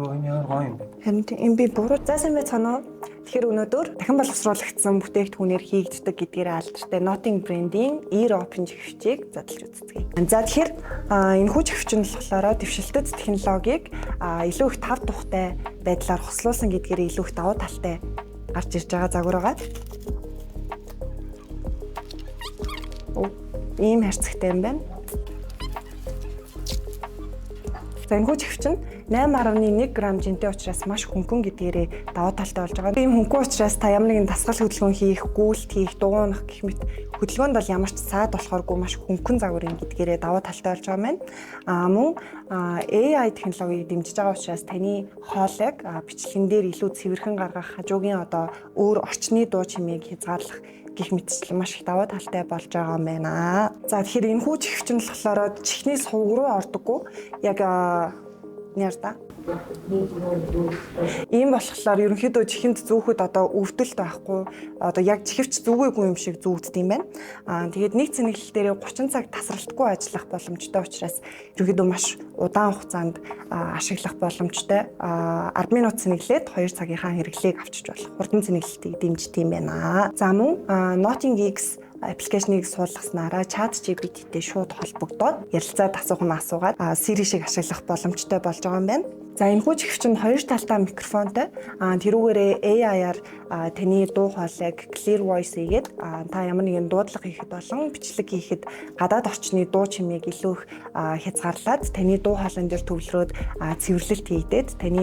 Йоо энэ ямар гоё юм бэ? Харин энэ би буруу заасан байцгаана уу? Тэгэхээр өнөөдөр дахин боловсруулагдсан бүтээгдэхүүнээр хийгддэг гэдгээр алдартай Notting брендийн Ear Open чихвчийг задлж үзье. За тэгэхээр энэ хүү чихвч нь болохоор дэвшилтэт технологиг илүү их тав тухтай байдлаар хослуулсан гэдгээр илүү их давуу талтай гарч ирж байгаа загвараа. Ийм харьцагтай юм байна. За энэ хүү чихвч нь 8.1 г жинтэй учраас маш хөнгөн гэдгээрээ давуу талтай болж байгаа. Ийм хөнгөн учраас та ямар нэгэн дасгал хөдөлгөөн хийх, гүйлт хийх, дугуйнах гэх мэт хөдөлгөөнд бол ямар ч цаад болохооргүй маш хөнгөн загвар юм гэдгээрээ давуу талтай болж байгаа юм. Мөн AI технологиг дэмжиж байгаа учраас таны хоолойг бичлэгэн дээр илүү цэвэрхэн гаргах, хажуугийн өөр орчны дуу чимээг хязгаарлах гэх мэтчлэн маш их давуу талтай болж байгаа юм байна. За тэгэхээр энэ хүү чихвч нь болохоор чихний сувг руу ордоггүй. Яг нэрдэ. Ийм болохоор ерөнхийдөө чихэнд зүүхэд өвдөлт байхгүй. Яг чихвч зүгээгүй юм шиг зүүгддэг юм байна. Тэгээд нэг цэнэглэл дээр 30 цаг тасралтгүй ажиллах боломжтой учраас ерөнхийдөө маш удаан хугацаанд ашиглах боломжтой. 10 минут цэнэглээд 2 цагийнхаа хэрэглээг авчиж болох хурдан цэнэглэлтийг дэмждэг юм байна. За мөн Notting X аппликейшнийг суулгаснараа ChatGPT-тэй шууд холбогдоод ярилцаад асуух асуугаад Siri шиг ашиглах боломжтой болж байгаа юм байна. За энэ хүү чихвч нь хоёр талтай микрофонтой. Тэрүүгээрээ AI-аар таны дуу хоолойг clear voice хийгээд та ямар нэгэн дуудлага хийхэд болон бичлэг хийхэд гадаад орчны дуу чимээг илүү их хязгаарлаад таны дуу хоолойн дээр төвлөрөөд цэвэрлэлт хийгдээд таны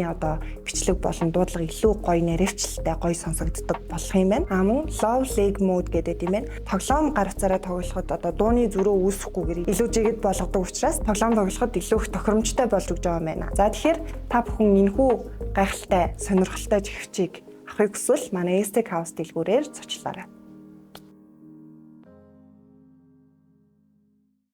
бичлэг болон дуудлага илүү гоё наривчлалтай гоё сонсогддог болох юм байна. Мөн low lag mode гэдэг юм байна. Тоглоом гар утсаараа тоглоход дууны зөрөө үүсэхгүйгээр илүү жигэд болгодог учраас тоглоом тоглоход илүү их тохиромжтой болж өгч байгаа юм байна. За тэгэхээр та бүхэн энэхүү гайхалтай, сонирхолтой чихвчийг авахыг хүсвэл манай Aztec House дэлгүүрээр зочлоорой.